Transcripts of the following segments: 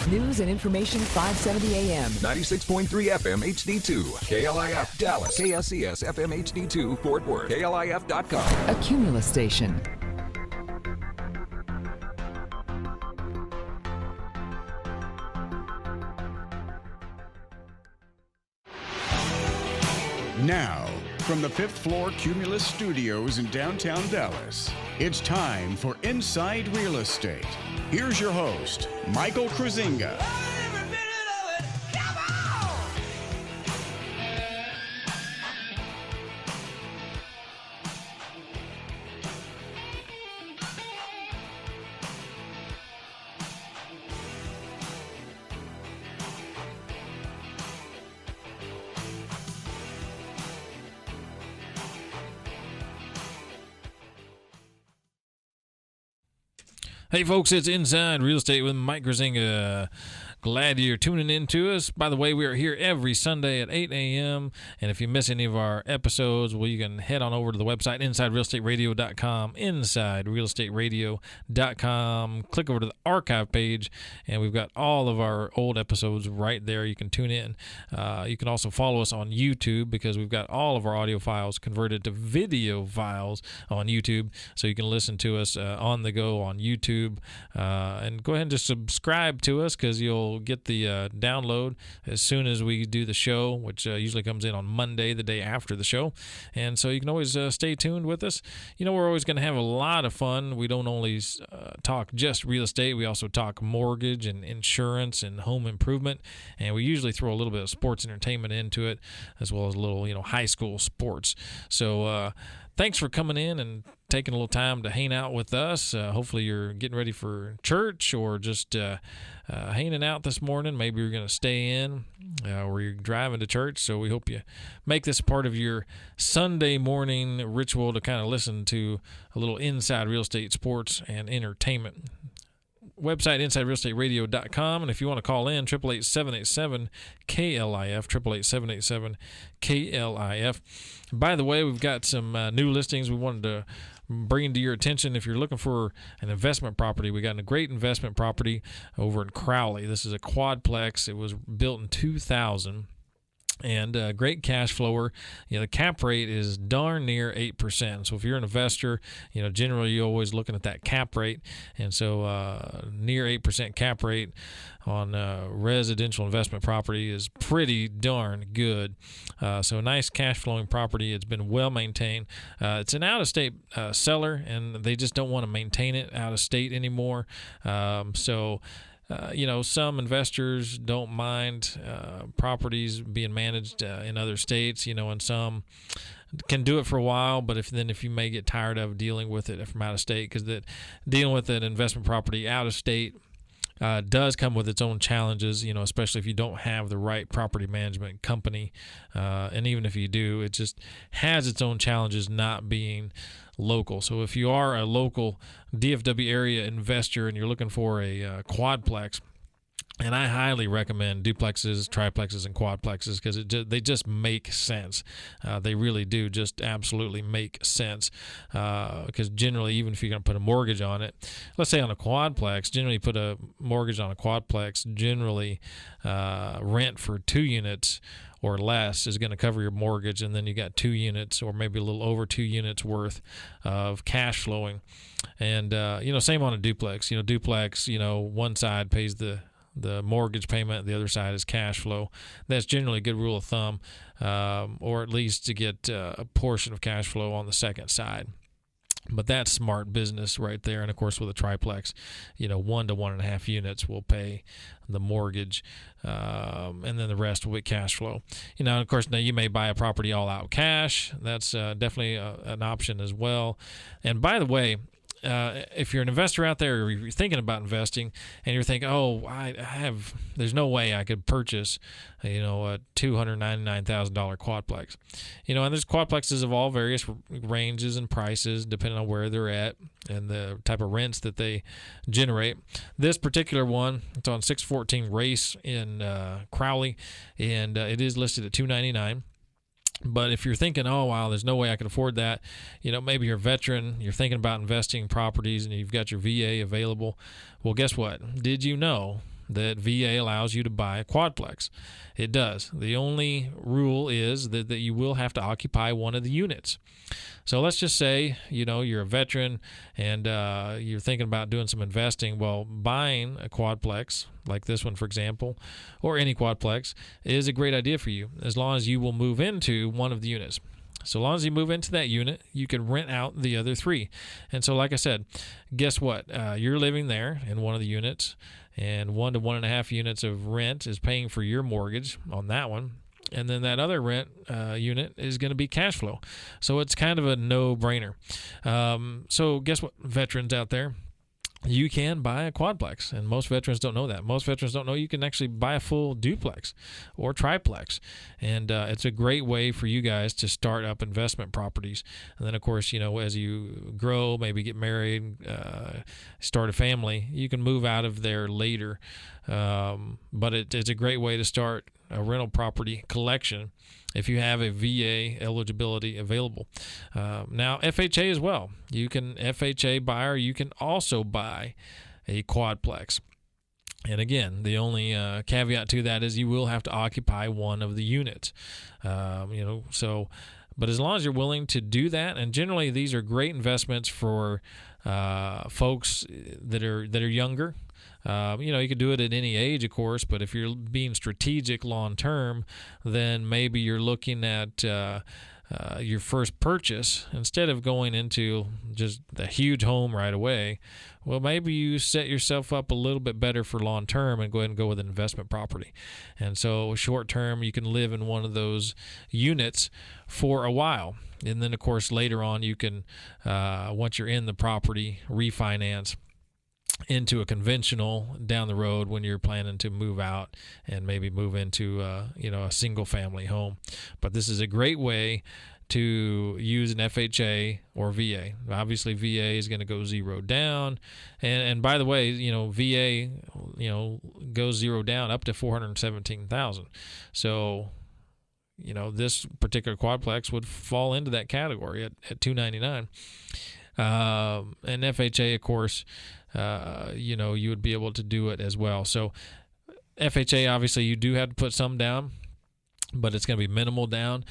News and information 570 AM. 96.3 FM HD2. KLIF Dallas. KSCS FM HD2 Fort Worth. KLIF.com. A Cumulus station. Now, from the 5th floor Cumulus Studios in downtown Dallas, it's time for Inside Real Estate. Here's your host, Michael Kruizinga. Hey folks, it's Inside Real Estate with Mike Kruizinga. Glad you're tuning in to us. By the way, we are here every Sunday at 8 a.m. And if you miss any of our episodes, well, you can head on over to the website, InsideRealEstateRadio.com, InsideRealEstateRadio.com. Click over to the archive page, and we've got all of our old episodes right there. You can tune in. You can also follow us on YouTube because we've got all of our audio files converted to video files on YouTube. So you can listen to us on the go on YouTube. And go ahead and just subscribe to us because you'll get the download as soon as we do the show, which usually comes in on Monday, the day after the show. And so you can always stay tuned with us. You know, we're always going to have a lot of fun. We don't only talk just real estate. We also talk mortgage and insurance and home improvement. And we usually throw a little bit of sports entertainment into it, as well as a little, high school sports. So thanks for coming in and taking a little time to hang out with us. Hopefully you're getting ready for church or just hanging out this morning. Maybe you're going to stay in or you're driving to church. So we hope you make this part of your Sunday morning ritual to kind of listen to a little inside real estate, sports, and entertainment. Website, InsideRealEstateRadio.com. And if you want to call in, 888-787-KLIF, 888-787-KLIF. By the way, we've got some new listings we wanted to bring to your attention. If you're looking for an investment property, we got a great investment property over in Crowley. This is a quadplex. It was built in 2000. And great cash flower. The cap rate is darn near 8%. So if you're an investor, generally you're always looking at that cap rate. And so near 8% cap rate on residential investment property is pretty darn good. So a nice cash flowing property. It's been well maintained. It's an out-of-state seller, and they just don't want to maintain it out of state anymore. Some investors don't mind properties being managed in other states, and some can do it for a while, but if you may get tired of dealing with it from out of state, because dealing with an investment property out of state does come with its own challenges, especially if you don't have the right property management company. And even if you do, it just has its own challenges not being local. So if you are a local DFW area investor and you're looking for a quadplex, and I highly recommend duplexes, triplexes, and quadplexes because they just make sense. They really do just absolutely make sense because generally, even if you're going to put a mortgage on it, let's say on a quadplex, generally you put a mortgage on a quadplex, generally rent for 2 units or less is going to cover your mortgage, and then you got 2 units or maybe a little over 2 units worth of cash flowing. And, same on a duplex. Duplex, one side pays the mortgage payment, the other side is cash flow. That's generally a good rule of thumb, or at least to get a portion of cash flow on the second side. But that's smart business right there. And of course, with a triplex, 1 to 1.5 units will pay the mortgage, and then the rest will be cash flow. Of course, now you may buy a property all out cash. That's definitely an option as well. And by the way, if you're an investor out there or you're thinking about investing and you're thinking, there's no way I could purchase, a $299,000 quadplex. And there's quadplexes of all various ranges and prices depending on where they're at and the type of rents that they generate. This particular one, it's on 614 Race in Crowley, and it is listed at $299,000. But if you're thinking, there's no way I can afford that, maybe you're a veteran, you're thinking about investing in properties and you've got your VA available. Well, guess what? Did you know that VA allows you to buy a quadplex. It does. The only rule is that you will have to occupy one of the units. So let's just say, you're a veteran and you're thinking about doing some investing. Well, buying a quadplex, like this one, for example, or any quadplex, is a great idea for you as long as you will move into one of the units. So long as you move into that unit, you can rent out the other 3. And so, like I said, guess what? You're living there in one of the units, and 1 to 1.5 units of rent is paying for your mortgage on that one. And then that other rent unit is going to be cash flow. So it's kind of a no-brainer. So guess what, veterans out there? You can buy a quadplex, and most veterans don't know that. Most veterans don't know you can actually buy a full duplex or triplex, and it's a great way for you guys to start up investment properties. And then, of course, as you grow, maybe get married, start a family, you can move out of there later. But it's a great way to start a rental property collection if you have a VA eligibility available. Now, FHA as well. You can FHA buyer. You can also buy a quadplex. And again, the only caveat to that is you will have to occupy one of the units. But as long as you're willing to do that, and generally these are great investments for folks that are younger. You could do it at any age, of course, but if you're being strategic long term, then maybe you're looking at your first purchase. Instead of going into just the huge home right away, well, maybe you set yourself up a little bit better for long term and go ahead and go with an investment property. And so short term, you can live in one of those units for a while. And then, of course, later on, you can, once you're in the property, refinance into a conventional down the road when you're planning to move out and maybe move into a single family home. But this is a great way to use an FHA or VA. Obviously, VA is going to go zero down, and by the way, VA goes zero down up to $417,000. So this particular quadplex would fall into that category at $299. And FHA, of course, you would be able to do it as well. So FHA, obviously, you do have to put some down, but it's going to be minimal down.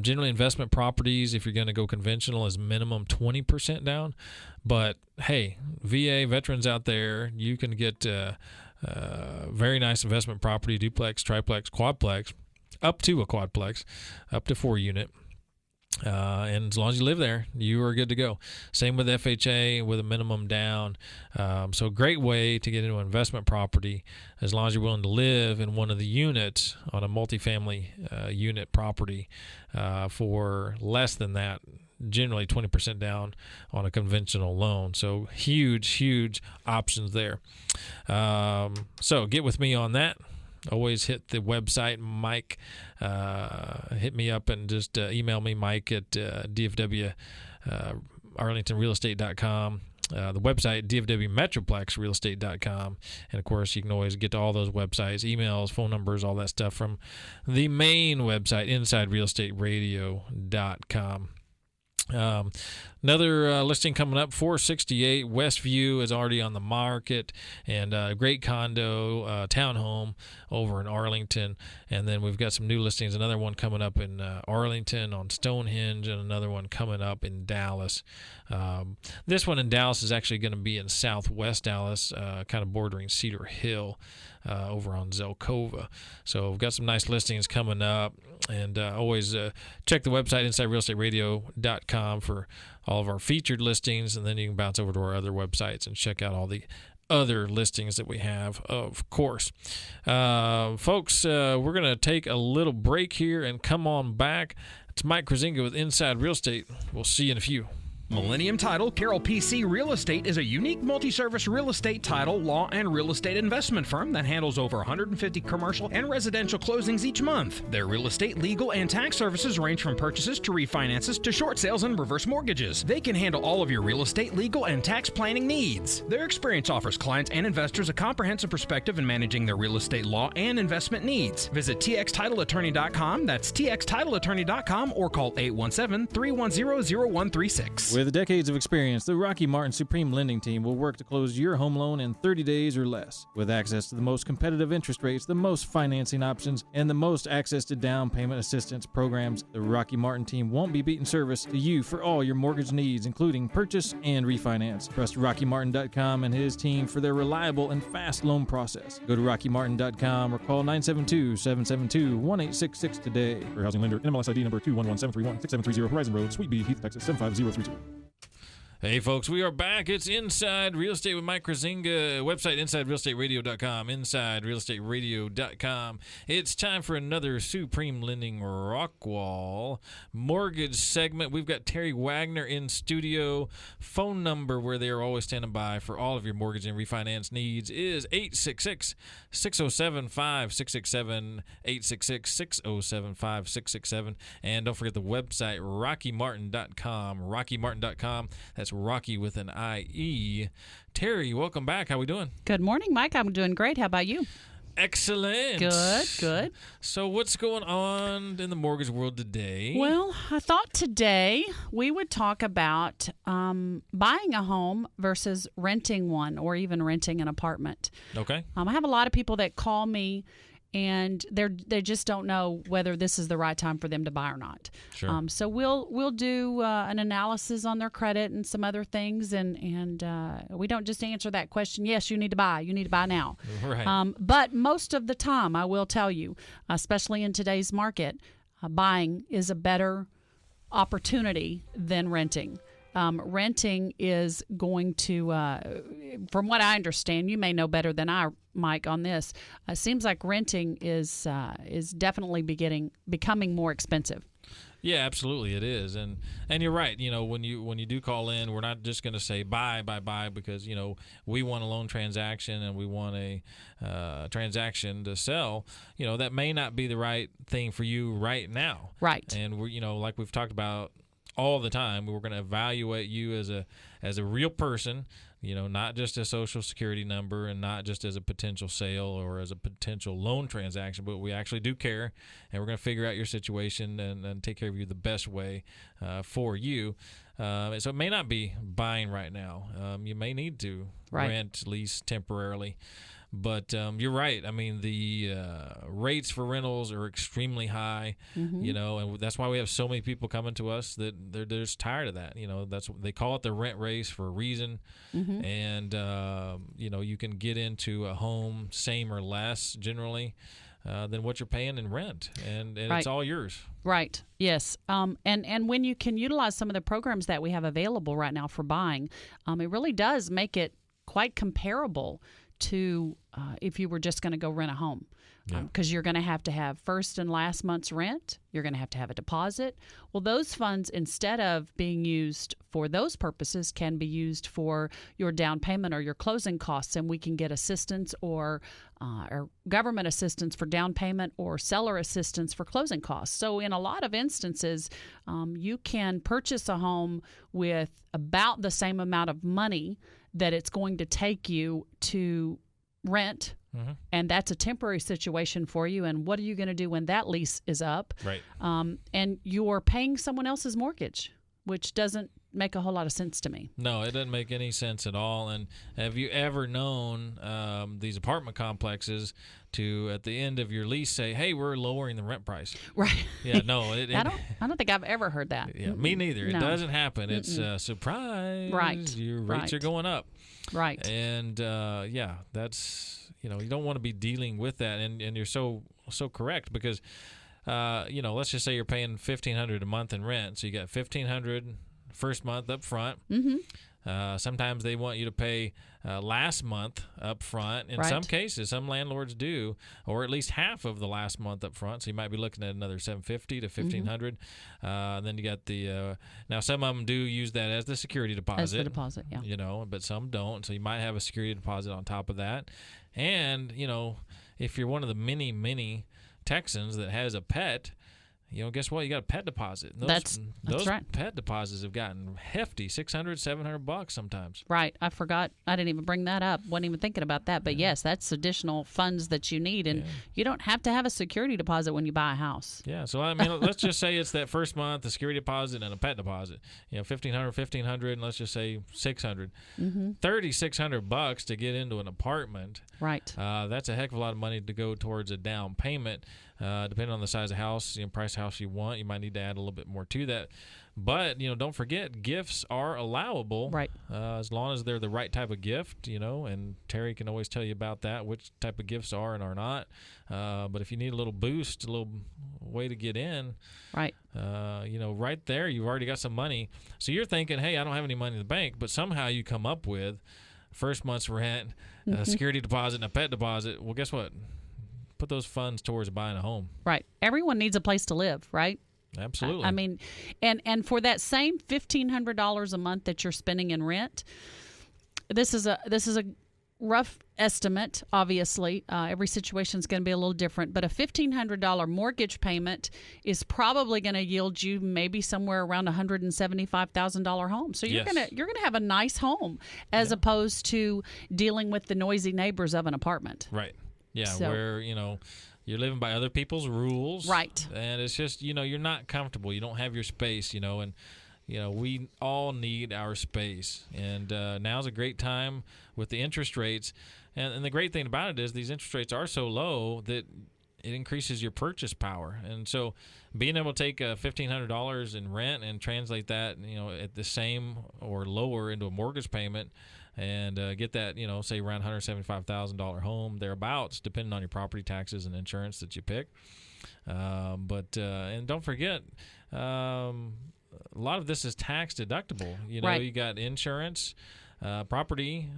Generally, investment properties, if you're going to go conventional, is minimum 20% down. But hey, VA veterans out there, you can get very nice investment property, duplex, triplex, quadplex, up to a quadplex, up to 4 unit. And as long as you live there, you are good to go. Same with FHA with a minimum down. So great way to get into an investment property as long as you're willing to live in one of the units on a multifamily unit property for less than that, generally 20% down on a conventional loan. So huge options there. So get with me on that. Always hit the website, Mike. Hit me up and just email me, Mike at DFW ArlingtonRealEstate.com. The website, DFWMetroplexRealEstate.com. And, of course, you can always get to all those websites, emails, phone numbers, all that stuff from the main website, InsideRealEstateRadio.com. Another listing coming up, 468 Westview is already on the market, and a great condo, townhome over in Arlington. And then we've got some new listings, another one coming up in Arlington on Stonehenge, and another one coming up in Dallas. This one in Dallas is actually going to be in southwest Dallas, kind of bordering Cedar Hill, over on Zelkova. So we've got some nice listings coming up, and always check the website, InsideRealEstateRadio.com, for all of our featured listings, and then you can bounce over to our other websites and check out all the other listings that we have, of course. Folks, we're going to take a little break here and come on back. It's Mike Kruizinga with Inside Real Estate. We'll see you in a few. Millennium Title Carroll PC Real Estate is a unique multi-service real estate title, law, and real estate investment firm that handles over 150 commercial and residential closings each month. Their real estate, legal, and tax services range from purchases to refinances to short sales and reverse mortgages. They can handle all of your real estate, legal, and tax planning needs. Their experience offers clients and investors a comprehensive perspective in managing their real estate law and investment needs. Visit txtitleattorney.com, that's txtitleattorney.com, or call 817-310-0136. With decades of experience, the Rocky Martin Supreme Lending Team will work to close your home loan in 30 days or less. With access to the most competitive interest rates, the most financing options, and the most access to down payment assistance programs, the Rocky Martin team won't be beating service to you for all your mortgage needs, including purchase and refinance. Trust RockyMartin.com and his team for their reliable and fast loan process. Go to RockyMartin.com or call 972-772-1866 today. For housing lender, NMLS ID number 211731, 6730 Horizon Road, Suite B, Heath, Texas 75032. Hey, folks, we are back. It's Inside Real Estate with Mike Kruizinga. Website, InsideRealEstateRadio.com, InsideRealEstateRadio.com. It's time for another Supreme Lending Rockwall mortgage segment. We've got Terry Wagner in studio. Phone number where they are always standing by for all of your mortgage and refinance needs is 866-607-5667, 866-607-5667. And don't forget the website, RockyMartin.com, RockyMartin.com. That's Rocky with an I-E. Terry, welcome back. How we doing? Good morning, Mike. I'm doing great. How about you? Excellent. Good. So what's going on in the mortgage world today? Well, I thought today we would talk about buying a home versus renting one or even renting an apartment. Okay. I have a lot of people that call me and they just don't know whether this is the right time for them to buy or not. Sure. So we'll do an analysis on their credit and some other things, and we don't just answer that question. Yes, you need to buy. You need to buy now. Right. But most of the time, I will tell you, especially in today's market, buying is a better opportunity than renting. Renting is going to, from what I understand, you may know better than I, Mike, on this. Seems like renting is definitely becoming more expensive. Yeah, absolutely, it is, and you're right. You know, when you do call in, we're not just going to say buy because we want a loan transaction and we want a transaction to sell. That may not be the right thing for you right now. Right. And we're like we've talked about all the time, we're going to evaluate you as a real person, not just a social security number and not just as a potential sale or as a potential loan transaction, but we actually do care, and we're going to figure out your situation and take care of you the best way for you. So it may not be buying right now. You may need to rent, lease temporarily. But you're right. I mean, the rates for rentals are extremely high, and that's why we have so many people coming to us that they're just tired of that. That's what they call it, the rent race, for a reason. And, you can get into a home same or less generally than what you're paying in rent, and right. It's all yours. Right. Yes. And when you can utilize some of the programs that we have available right now for buying, it really does make it quite comparable to if you were just going to go rent a home, because you're going to have first and last month's rent. You're going to have a deposit. Well, those funds, instead of being used for those purposes, can be used for your down payment or your closing costs, and we can get assistance or government assistance for down payment or seller assistance for closing costs. So in a lot of instances, you can purchase a home with about the same amount of money that it's going to take you to rent, and that's a temporary situation for you. And what are you going to do when that lease is up? Right. And you're paying someone else's mortgage, which doesn't make a whole lot of sense to me. No, it doesn't make any sense at all. And have you ever known these apartment complexes to, at the end of your lease, say, "Hey, we're lowering the rent price"? Right. Yeah. No. I don't think I've ever heard that. Yeah. Me neither. No. It doesn't happen. It's a surprise. Right. Your rates are going up. Right. And that's you don't want to be dealing with that. And you're so correct, because let's just say you're paying $1,500 a month in rent, so you got $1,500 first month up front. Sometimes they want you to pay last month up front. In some cases, some landlords do, or at least half of the last month up front. So you might be looking at another $750 to $1,500. Then you got the now some of them do use that as the security deposit. As the deposit, yeah. But some don't. So you might have a security deposit on top of that. And if you're one of the many Texans that has a pet, guess what? You got a pet deposit. That's right. Pet deposits have gotten hefty, $600, $700 sometimes. Right. I forgot. I didn't even bring that up. Wasn't even thinking about that. But yes, that's additional funds that you need. And you don't have to have a security deposit when you buy a house. Yeah. So, I mean, let's just say it's that first month, a security deposit and a pet deposit. $1,500, and let's just say $600. $3,600 to get into an apartment. Right. That's a heck of a lot of money to go towards a down payment. Depending on the size of house, price of house you want, you might need to add a little bit more to that. But, don't forget, gifts are allowable. Right. As long as they're the right type of gift, and Terry can always tell you about that, which type of gifts are and are not. But if you need a little boost, a little way to get in, right. Right there, you've already got some money. So you're thinking, hey, I don't have any money in the bank, but somehow you come up with first month's rent, a security deposit, and a pet deposit. Well, guess what? Put those funds towards buying a home. Right. Everyone needs a place to live, right? Absolutely. I mean, and for that same $1,500 a month that you're spending in rent, this is a rough estimate. Obviously, every situation is going to be a little different, but a $1,500 mortgage payment is probably going to yield you maybe somewhere around $175,000 home. So you're gonna have a nice home as opposed to dealing with the noisy neighbors of an apartment. Right. Yeah, so, where, you're living by other people's rules. Right. And it's just, you're not comfortable. You don't have your space, and, we all need our space. And now's a great time with the interest rates. And the great thing about it is these interest rates are so low that it increases your purchase power. And so being able to take $1,500 in rent and translate that, at the same or lower into a mortgage payment, and get that, say around $175,000 home, thereabouts, depending on your property taxes and insurance that you pick. And don't forget, a lot of this is tax deductible. Right. You got insurance, property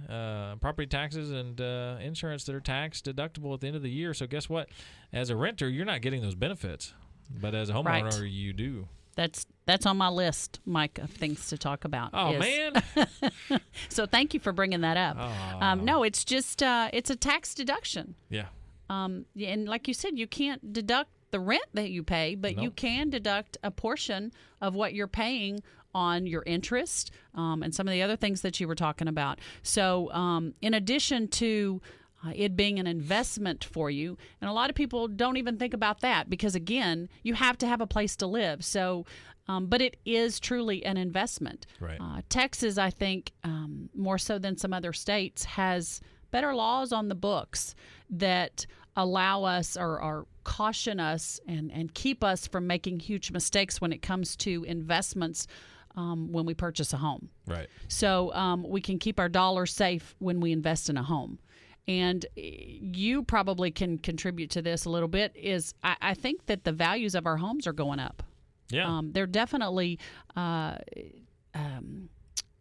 taxes, and insurance that are tax deductible at the end of the year. So guess what? As a renter, you're not getting those benefits, but as a homeowner, you do. That's on my list, Mike, of things to talk about. Oh, man. So thank you for bringing that up. No, it's just it's a tax deduction. Yeah. And like you said, you can't deduct the rent that you pay, but you can deduct a portion of what you're paying on your interest and some of the other things that you were talking about. So in addition to it being an investment for you. And a lot of people don't even think about that because, again, you have to have a place to live. So, but it is truly an investment. Right. Texas, I think, more so than some other states, has better laws on the books that allow us or caution us and keep us from making huge mistakes when it comes to investments when we purchase a home. Right. So we can keep our dollars safe when we invest in a home. And you probably can contribute to this a little bit, is I think that the values of our homes are going up. Yeah. They're definitely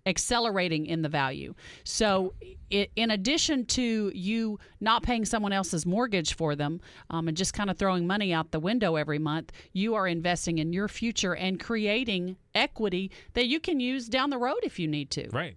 accelerating in the value. So in addition to you not paying someone else's mortgage for them and just kind of throwing money out the window every month, you are investing in your future and creating equity that you can use down the road if you need to. Right.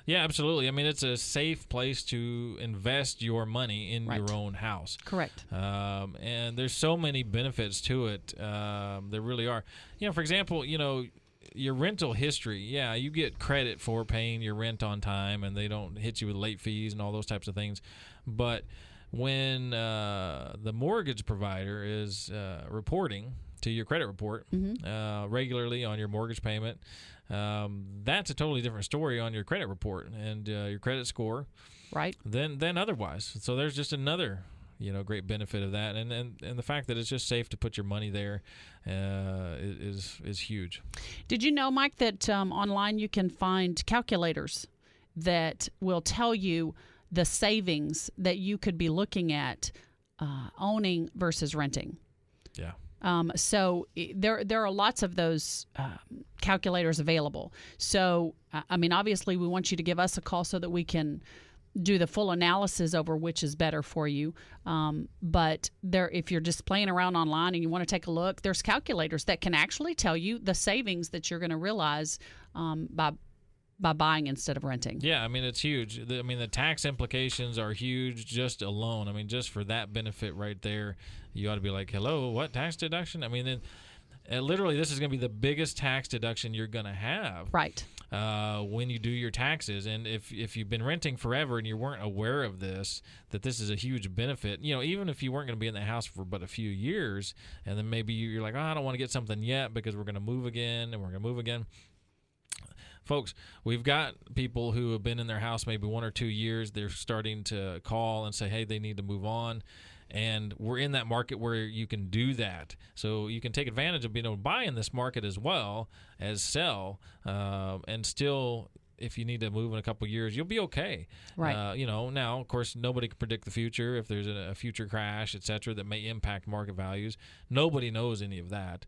Yeah, absolutely. I mean, it's a safe place to invest your money in your own house. Correct. And there's so many benefits to it. There really are. For example, your rental history. Yeah, you get credit for paying your rent on time, and they don't hit you with late fees and all those types of things. But when the mortgage provider is reporting to your credit report regularly on your mortgage payment, that's a totally different story on your credit report and your credit score, right? Than otherwise. So there's just another great benefit of that, and the fact that it's just safe to put your money there is huge. Did you know, Mike, that online you can find calculators that will tell you the savings that you could be looking at owning versus renting? Yeah. So there are lots of those calculators available. So, I mean, obviously we want you to give us a call so that we can do the full analysis over which is better for you. But if you're just playing around online and you want to take a look, there's calculators that can actually tell you the savings that you're going to realize by buying instead of renting. Yeah, I mean, it's huge. The tax implications are huge just alone. I mean, just for that benefit right there, you ought to be like, hello, what tax deduction? I mean, then literally, this is going to be the biggest tax deduction you're going to have. Right. When you do your taxes. And if you've been renting forever and you weren't aware of this, that this is a huge benefit, even if you weren't going to be in the house for but a few years, and then maybe you're like, I don't want to get something yet because we're going to move again and we're going to move again. Folks, we've got people who have been in their house maybe 1 or 2 years. They're starting to call and say, hey, they need to move on. And we're in that market where you can do that. So you can take advantage of being able to buy in this market as well as sell. And still, if you need to move in a couple of years, you'll be okay. Right. Now, of course, nobody can predict the future. If there's a future crash, et cetera, that may impact market values. Nobody knows any of that.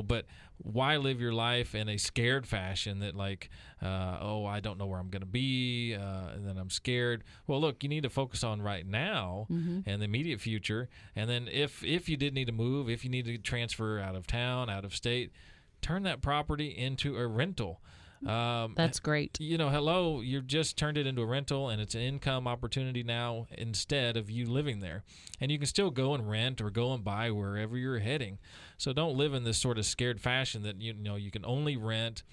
But why live your life in a scared fashion that I don't know where I'm going to be, and then I'm scared. Well, look, you need to focus on right now and the immediate future. And then if you did need to move, if you need to transfer out of town, out of state, turn that property into a rental. That's great. Hello, you've just turned it into a rental, and it's an income opportunity now instead of you living there. And you can still go and rent or go and buy wherever you're heading. So don't live in this sort of scared fashion that you can only rent,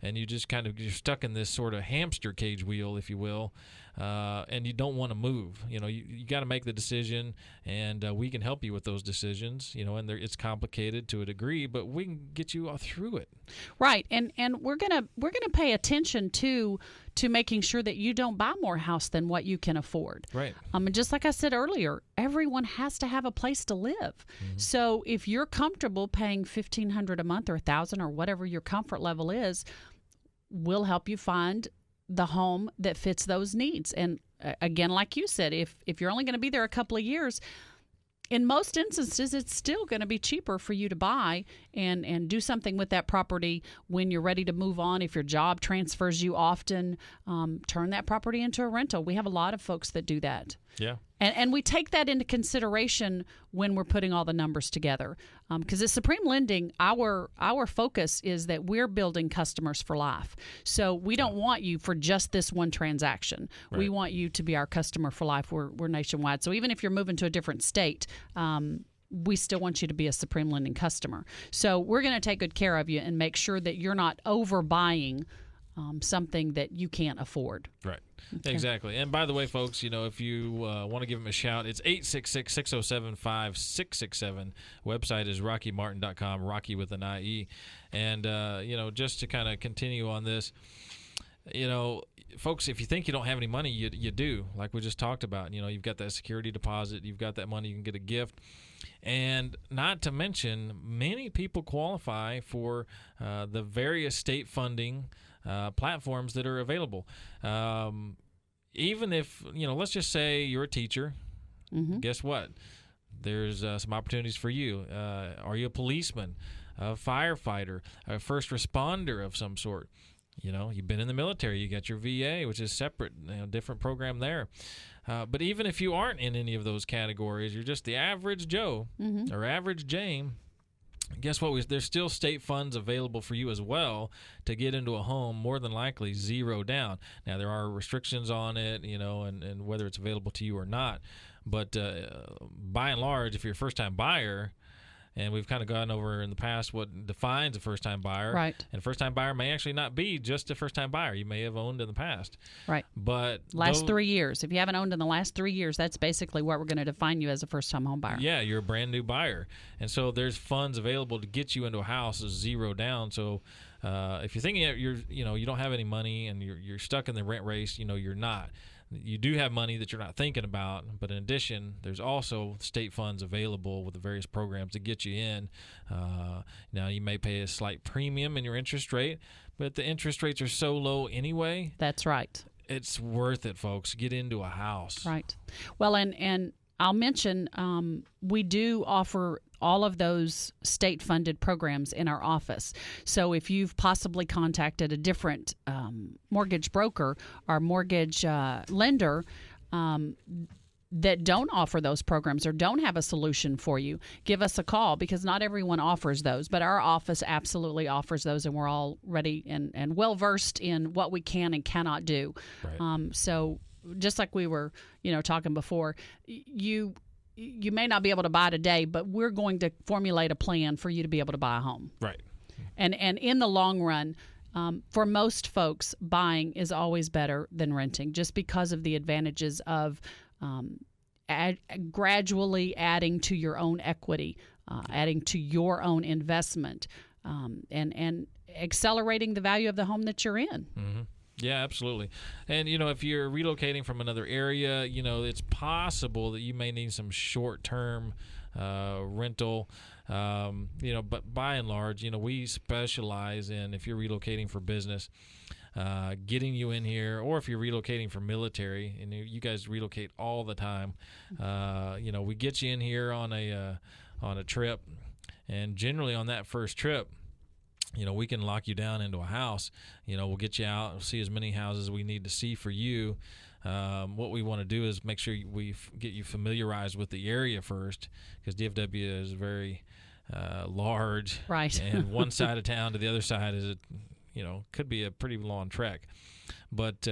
and you're stuck in this sort of hamster cage wheel, if you will, and you don't want to move. You got to make the decision, and we can help you with those decisions. And it's complicated to a degree, but we can get you all through it. Right, and we're gonna pay attention to making sure that you don't buy more house than what you can afford. Right. And just like I said earlier, everyone has to have a place to live. Mm-hmm. So if you're comfortable paying $1,500 a month or $1,000 or whatever your comfort level is, we'll help you find the home that fits those needs. And again, like you said, if you're only going to be there a couple of years, in most instances, it's still going to be cheaper for you to buy and do something with that property when you're ready to move on. If your job transfers you often, turn that property into a rental. We have a lot of folks that do that. Yeah. And we take that into consideration when we're putting all the numbers together. Because at Supreme Lending, our focus is that we're building customers for life. So we don't want you for just this one transaction. Right. We want you to be our customer for life. We're nationwide. So even if you're moving to a different state, we still want you to be a Supreme Lending customer. So we're going to take good care of you and make sure that you're not overbuying something that you can't afford. Right. Okay. Exactly. And by the way, folks, if you want to give them a shout, it's 866-607-5667. Website is rockymartin.com, Rocky with an IE. And, just to kind of continue on this, folks, if you think you don't have any money, you do, like we just talked about. You've got that security deposit, you've got that money, you can get a gift. And not to mention, many people qualify for the various state funding platforms that are available. Even if, let's just say you're a teacher, guess what? There's some opportunities for you. Are you a policeman, a firefighter, a first responder of some sort? You've been in the military, you got your VA, which is separate, different program there. But even if you aren't in any of those categories, you're just the average Joe or average Jane, guess what? There's still state funds available for you as well to get into a home, more than likely zero down. Now, there are restrictions on it, and whether it's available to you or not. But by and large, if you're a first-time buyer, and we've kind of gone over in the past what defines a first-time buyer. Right. And a first-time buyer may actually not be just a first-time buyer. You may have owned in the past. Right. But last 3 years. If you haven't owned in the last 3 years, that's basically what we're going to define you as a first-time home buyer. Yeah, you're a brand-new buyer. And so there's funds available to get you into a house zero down. So if you're thinking you don't have any money and you're stuck in the rent race, you're not. You do have money that you're not thinking about, but in addition, there's also state funds available with the various programs to get you in. Now, you may pay a slight premium in your interest rate, but the interest rates are so low anyway. That's right. It's worth it, folks. Get into a house. Right. Well, and I'll mention we do offer all of those state-funded programs in our office. So if you've possibly contacted a different mortgage broker or mortgage lender that don't offer those programs or don't have a solution for you, give us a call, because not everyone offers those. But our office absolutely offers those, and we're all ready and well-versed in what we can and cannot do. Right. So just like we were talking before, you may not be able to buy today, but we're going to formulate a plan for you to be able to buy a home. Right. And in the long run, for most folks, buying is always better than renting, just because of the advantages of gradually adding to your own equity, adding to your own investment, and accelerating the value of the home that you're in. Mm-hmm. Yeah, absolutely. And, if you're relocating from another area, it's possible that you may need some short-term rental, but by and large, we specialize in, if you're relocating for business, getting you in here, or if you're relocating for military, and you guys relocate all the time, we get you in here on a trip, and generally on that first trip, we can lock you down into a house. We'll get you out and see as many houses we need to see for you. What we want to do is make sure we get you familiarized with the area first, because DFW is very large. Right. And one side of town to the other side is, could be a pretty long trek. But,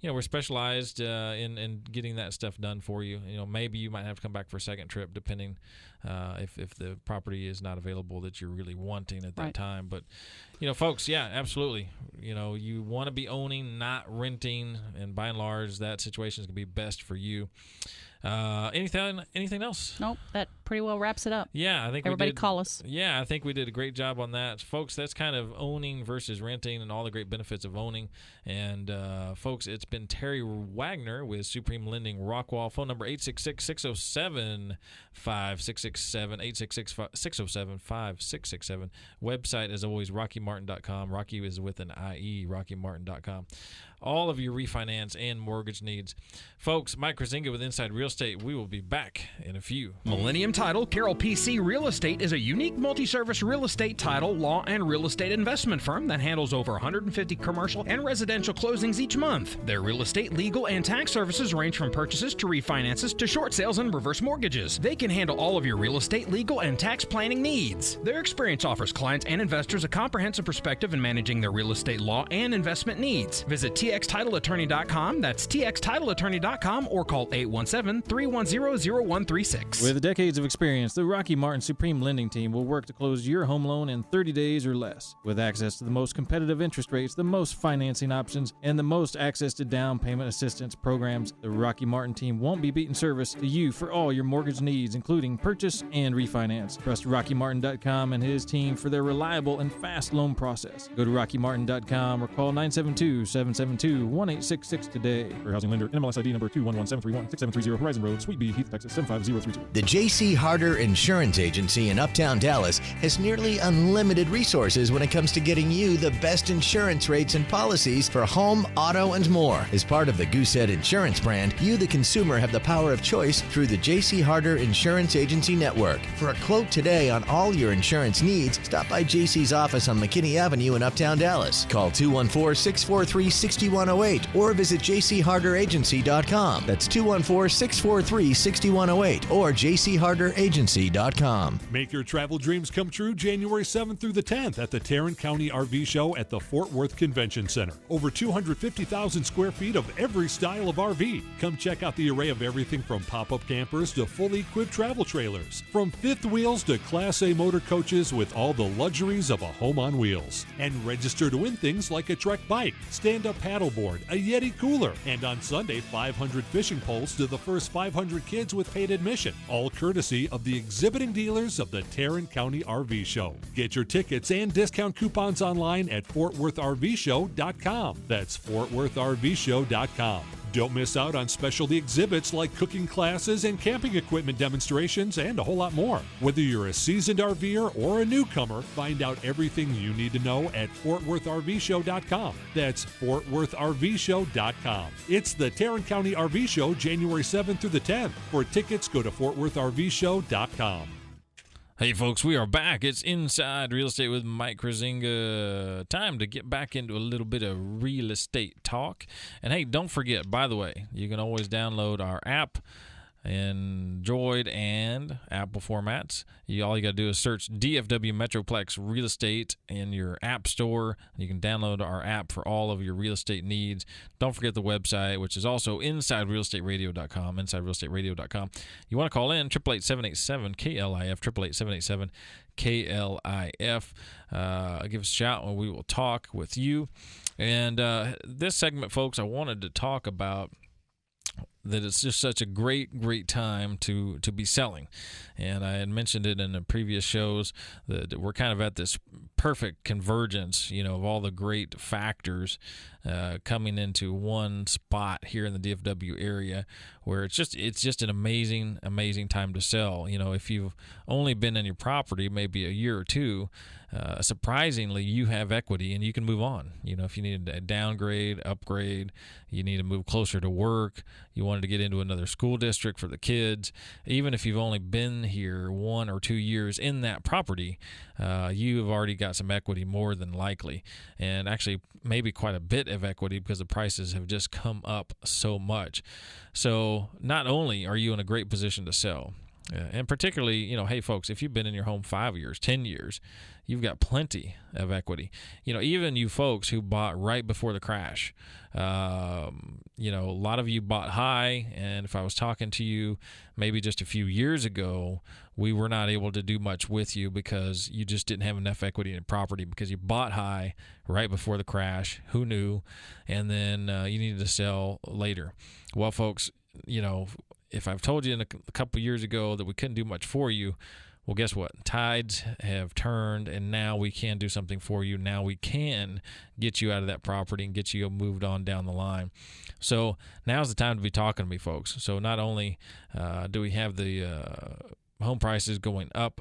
we're specialized in getting that stuff done for you. Maybe you might have to come back for a second trip, depending if the property is not available that you're really wanting at that right. time. But, folks, yeah, absolutely. You want to be owning, not renting, and by and large, that situation is going to be best for you. Anything else? Nope, that pretty well wraps it up. Yeah, I think everybody we did, call us. Yeah, I think we did a great job on that, folks. That's kind of owning versus renting, and all the great benefits of owning. And folks, it's been Terry Wagner with Supreme Lending Rockwall. Phone number 866-607-5667, 866-607-5667. Website, as always, RockyMartin.com. Rocky is with an IE, RockyMartin.com. All of your refinance and mortgage needs. Folks, Mike Kruizinga with Inside Real Estate. We will be back in a few. Millennium Title Carroll PC Real Estate is a unique multi-service real estate title, law, and real estate investment firm that handles over 150 commercial and residential closings each month. Their real estate, legal, and tax services range from purchases to refinances to short sales and reverse mortgages. They can handle all of your real estate, legal, and tax planning needs. Their experience offers clients and investors a comprehensive perspective in managing their real estate, law, and investment needs. Visit txtitleattorney.com. That's txtitleattorney.com, or call 817-310-0136. With decades of experience, the Rocky Martin Supreme Lending Team will work to close your home loan in 30 days or less. With access to the most competitive interest rates, the most financing options, and the most access to down payment assistance programs, the Rocky Martin team won't be beating service to you for all your mortgage needs, including purchase and refinance. Trust RockyMartin.com and his team for their reliable and fast loan process. Go to RockyMartin.com or call 972-772-1866 today. For housing lender, NMLS ID number 211731, 6730 Horizon Road, Suite B, Heath, Texas 75032. The J.C. Harder Insurance Agency in Uptown Dallas has nearly unlimited resources when it comes to getting you the best insurance rates and policies for home, auto, and more. As part of the Goosehead Insurance brand, you, the consumer, have the power of choice through the J.C. Harder Insurance Agency Network. For a quote today on all your insurance needs, stop by J.C.'s office on McKinney Avenue in Uptown Dallas. Call 214-643-6108 or visit jcharderagency.com. That's 214-643-6108 or jcharderagency.com. Make your travel dreams come true January 7th through the 10th at the Tarrant County RV Show at the Fort Worth Convention Center. Over 250,000 square feet of every style of RV. Come check out the array of everything from pop-up campers to fully equipped travel trailers. From fifth wheels to Class A motor coaches with all the luxuries of a home on wheels. And register to win things like a Trek bike, stand-up paddleboard, a Yeti cooler, and on Sunday, 500 fishing poles to the first 500 kids with paid admission. All courtesy of the exhibiting dealers of the Tarrant County RV Show. Get your tickets and discount coupons online at FortWorthRVShow.com. That's FortWorthRVShow.com. Don't miss out on specialty exhibits like cooking classes and camping equipment demonstrations and a whole lot more. Whether you're a seasoned RVer or a newcomer, find out everything you need to know at FortWorthRVShow.com. That's FortWorthRVShow.com. It's the Tarrant County RV Show, January 7th through the 10th. For tickets, go to FortWorthRVShow.com. Hey, folks, we are back. It's Inside Real Estate with Mike Kruizinga. Time to get back into a little bit of real estate talk. And, hey, don't forget, by the way, you can always download our app Android and Apple formats. All you got to do is search DFW Metroplex Real Estate in your app store. You can download our app for all of your real estate needs. Don't forget the website, which is also InsideRealEstateRadio.com, InsideRealEstateRadio.com. You want to call in, 888-787-KLIF, 888-787-KLIF. Give us a shout and we will talk with you. And this segment, folks, I wanted to talk about that it's just such a great time to be selling. And I had mentioned it in the previous shows that we're kind of at this perfect convergence, of all the great factors coming into one spot here in the DFW area, where it's just an amazing time to sell. If you've only been in your property maybe a year or two, surprisingly, you have equity and you can move on. If you need a downgrade, upgrade, you need to move closer to work, you wanted to get into another school district for the kids, even if you've only been here 1 or 2 years in that property, you have already got some equity more than likely, and actually maybe quite a bit of equity because the prices have just come up so much. So not only are you in a great position to sell, and particularly, hey, folks, if you've been in your home 5 years, 10 years, you've got plenty of equity. Even you folks who bought right before the crash, a lot of you bought high, and if I was talking to you maybe just a few years ago, we were not able to do much with you because you just didn't have enough equity in your property because you bought high right before the crash. Who knew? And then you needed to sell later. Well, folks, if I've told you a couple years ago that we couldn't do much for you, well, guess what? Tides have turned, and now we can do something for you. Now we can get you out of that property and get you moved on down the line. So now's the time to be talking to me, folks. So not only do we have the home prices going up,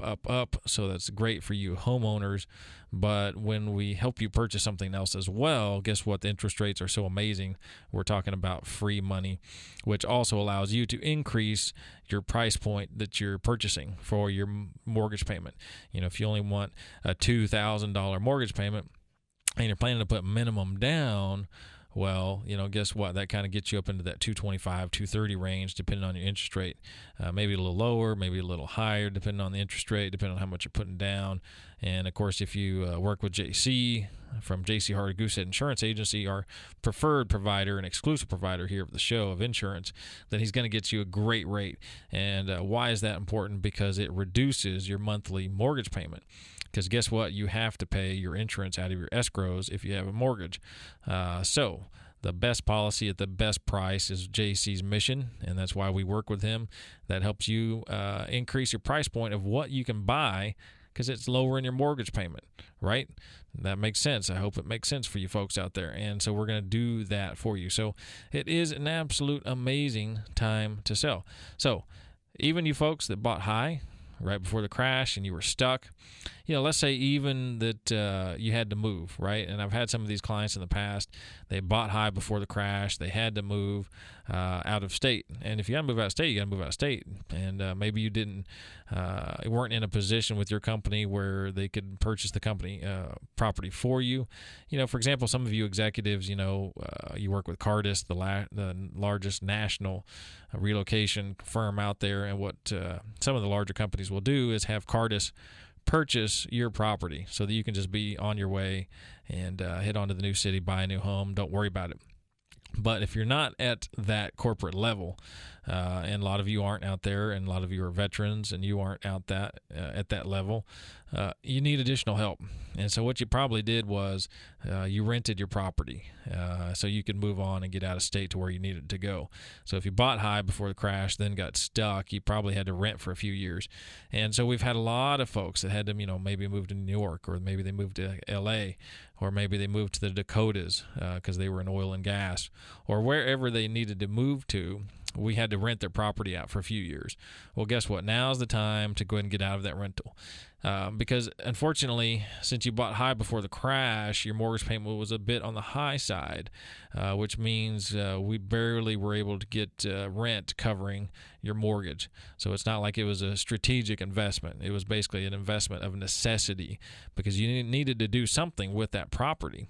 so that's great for you homeowners, but when we help you purchase something else as well, guess what? The interest rates are so amazing. We're talking about free money, which also allows you to increase your price point that you're purchasing for your mortgage payment. If you only want a $2,000 mortgage payment and you're planning to put minimum down, well, guess what? That kind of gets you up into that 225, 230 range, depending on your interest rate. Maybe a little lower, maybe a little higher, depending on the interest rate, depending on how much you're putting down. And, of course, if you work with JC from JC Harder Goosehead Insurance Agency, our preferred provider and exclusive provider here of the show of insurance, then he's going to get you a great rate. And why is that important? Because it reduces your monthly mortgage payment. Because guess what? You have to pay your insurance out of your escrows if you have a mortgage. So the best policy at the best price is JC's mission, and that's why we work with him. That helps you increase your price point of what you can buy because it's lowering your mortgage payment, right? That makes sense. I hope it makes sense for you folks out there. And so we're going to do that for you. So it is an absolute amazing time to sell. So even you folks that bought high right before the crash and you were stuck, let's say even that you had to move, right? And I've had some of these clients in the past, they bought high before the crash, they had to move out of state. And if you got to move out of state, you got to move out of state. And maybe you weren't in a position with your company where they could purchase the company property for you. For example, some of you executives, you work with Cardis, the largest national relocation firm out there. And what some of the larger companies will do is have Cardis purchase your property so that you can just be on your way and head on to the new city, buy a new home. Don't worry about it. But if you're not at that corporate level, and a lot of you aren't out there, and a lot of you are veterans, and you aren't out at that level, you need additional help. And so what you probably did was you rented your property so you could move on and get out of state to where you needed to go. So if you bought high before the crash, then got stuck, you probably had to rent for a few years. And so we've had a lot of folks that had to, maybe move to New York, or maybe they moved to L.A., or maybe they moved to the Dakotas because they were in oil and gas, or wherever they needed to move to. We had to rent their property out for a few years. Well, guess what? Now's the time to go ahead and get out of that rental. Because unfortunately, since you bought high before the crash, your mortgage payment was a bit on the high side, which means we barely were able to get rent covering your mortgage. So it's not like it was a strategic investment. It was basically an investment of necessity because you needed to do something with that property.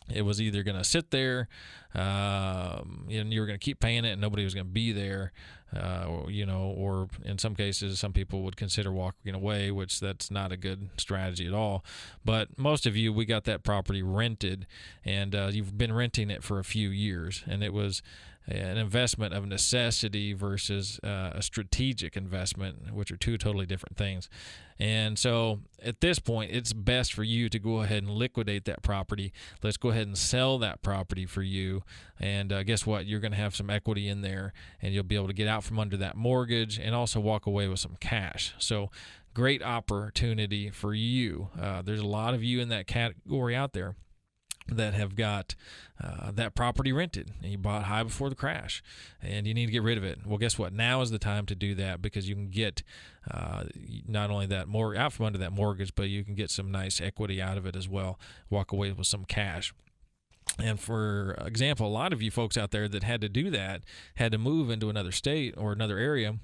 it was either going to sit there, and you were going to keep paying it, and nobody was going to be there, or in some cases, some people would consider walking away, which that's not a good strategy at all. But most of you, we got that property rented, and you've been renting it for a few years, and it was an investment of necessity versus a strategic investment, which are two totally different things. And so at this point, it's best for you to go ahead and liquidate that property. Let's go ahead and sell that property for you. And guess what? You're going to have some equity in there, and you'll be able to get out from under that mortgage and also walk away with some cash. So great opportunity for you. There's a lot of you in that category out there that have got that property rented, and you bought high before the crash, and you need to get rid of it. Well, guess what? Now is the time to do that, because you can get not only that out from under that mortgage, but you can get some nice equity out of it as well, walk away with some cash. And for example, a lot of you folks out there that had to do that, had to move into another state or another area,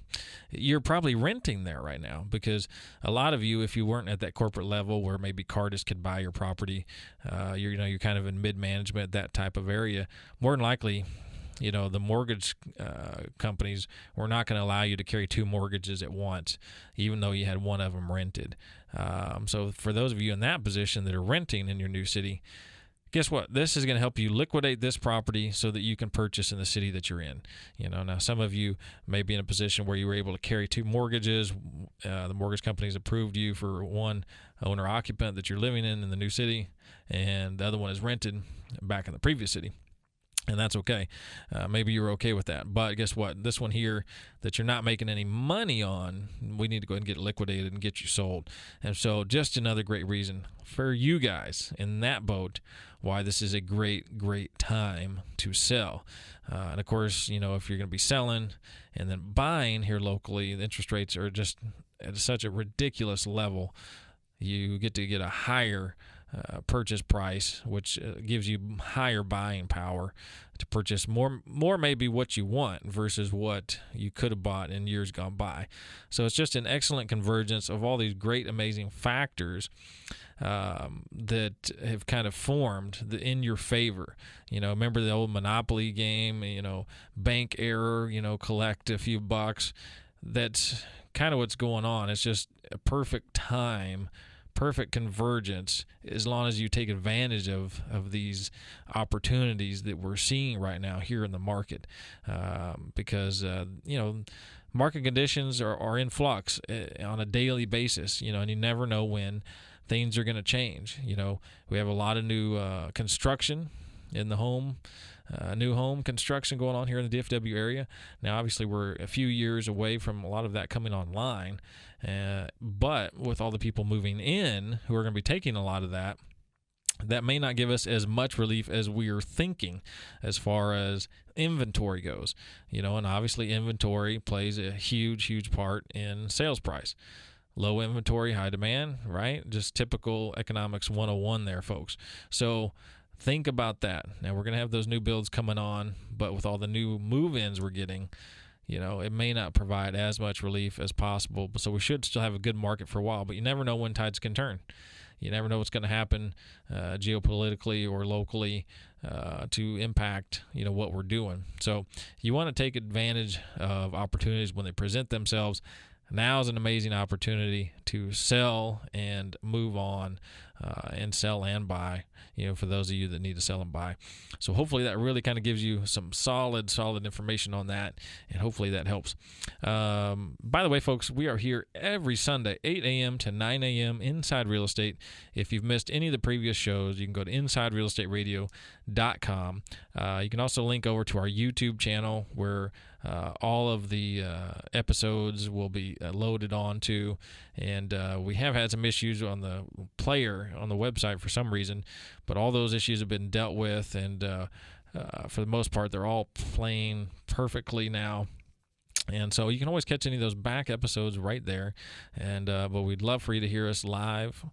you're probably renting there right now, because a lot of you, if you weren't at that corporate level where maybe Cardis could buy your property, you're kind of in mid-management, that type of area, more than likely, the mortgage companies were not going to allow you to carry two mortgages at once, even though you had one of them rented. So for those of you in that position that are renting in your new city, guess what? This is going to help you liquidate this property so that you can purchase in the city that you're in. Now some of you may be in a position where you were able to carry two mortgages. The mortgage companies approved you for one owner-occupant that you're living in the new city, and the other one is rented back in the previous city. And that's okay. Maybe you're okay with that. But guess what? This one here that you're not making any money on, we need to go ahead and get it liquidated and get you sold. And so just another great reason for you guys in that boat why this is a great, great time to sell. And, of course, if you're going to be selling and then buying here locally, the interest rates are just at such a ridiculous level. You get to get a higher purchase price, which gives you higher buying power to purchase more maybe what you want versus what you could have bought in years gone by. So it's just an excellent convergence of all these great, amazing factors that have kind of formed in your favor. Remember the old Monopoly game, bank error, collect a few bucks. That's kind of what's going on. It's just a perfect time, perfect convergence, as long as you take advantage of these opportunities that we're seeing right now here in the market, because market conditions are in flux on a daily basis, and you never know when things are going to change. We have a lot of new construction in the new home construction going on here in the DFW area. Now, obviously, we're a few years away from a lot of that coming online, but with all the people moving in who are going to be taking a lot of that, that may not give us as much relief as we are thinking as far as inventory goes. And obviously inventory plays a huge, huge part in sales price. Low inventory, high demand, right? Just typical economics 101 there, folks. So think about that. Now, we're going to have those new builds coming on, but with all the new move-ins we're getting, it may not provide as much relief as possible. So we should still have a good market for a while, but you never know when tides can turn. You never know what's going to happen geopolitically or locally to impact, what we're doing. So you want to take advantage of opportunities when they present themselves. Now is an amazing opportunity to sell and move on, and sell and buy, for those of you that need to sell and buy. So hopefully that really kind of gives you some solid information on that, and hopefully that helps. By the way, folks, we are here every Sunday, 8 a.m. to 9 a.m. Inside Real Estate. If you've missed any of the previous shows, you can go to InsideRealEstateRadio.com. You can also link over to our YouTube channel where all of the episodes will be loaded onto, and we have had some issues on the player on the website for some reason, but all those issues have been dealt with, and for the most part they're all playing perfectly now. And so you can always catch any of those back episodes right there, and but we'd love for you to hear us live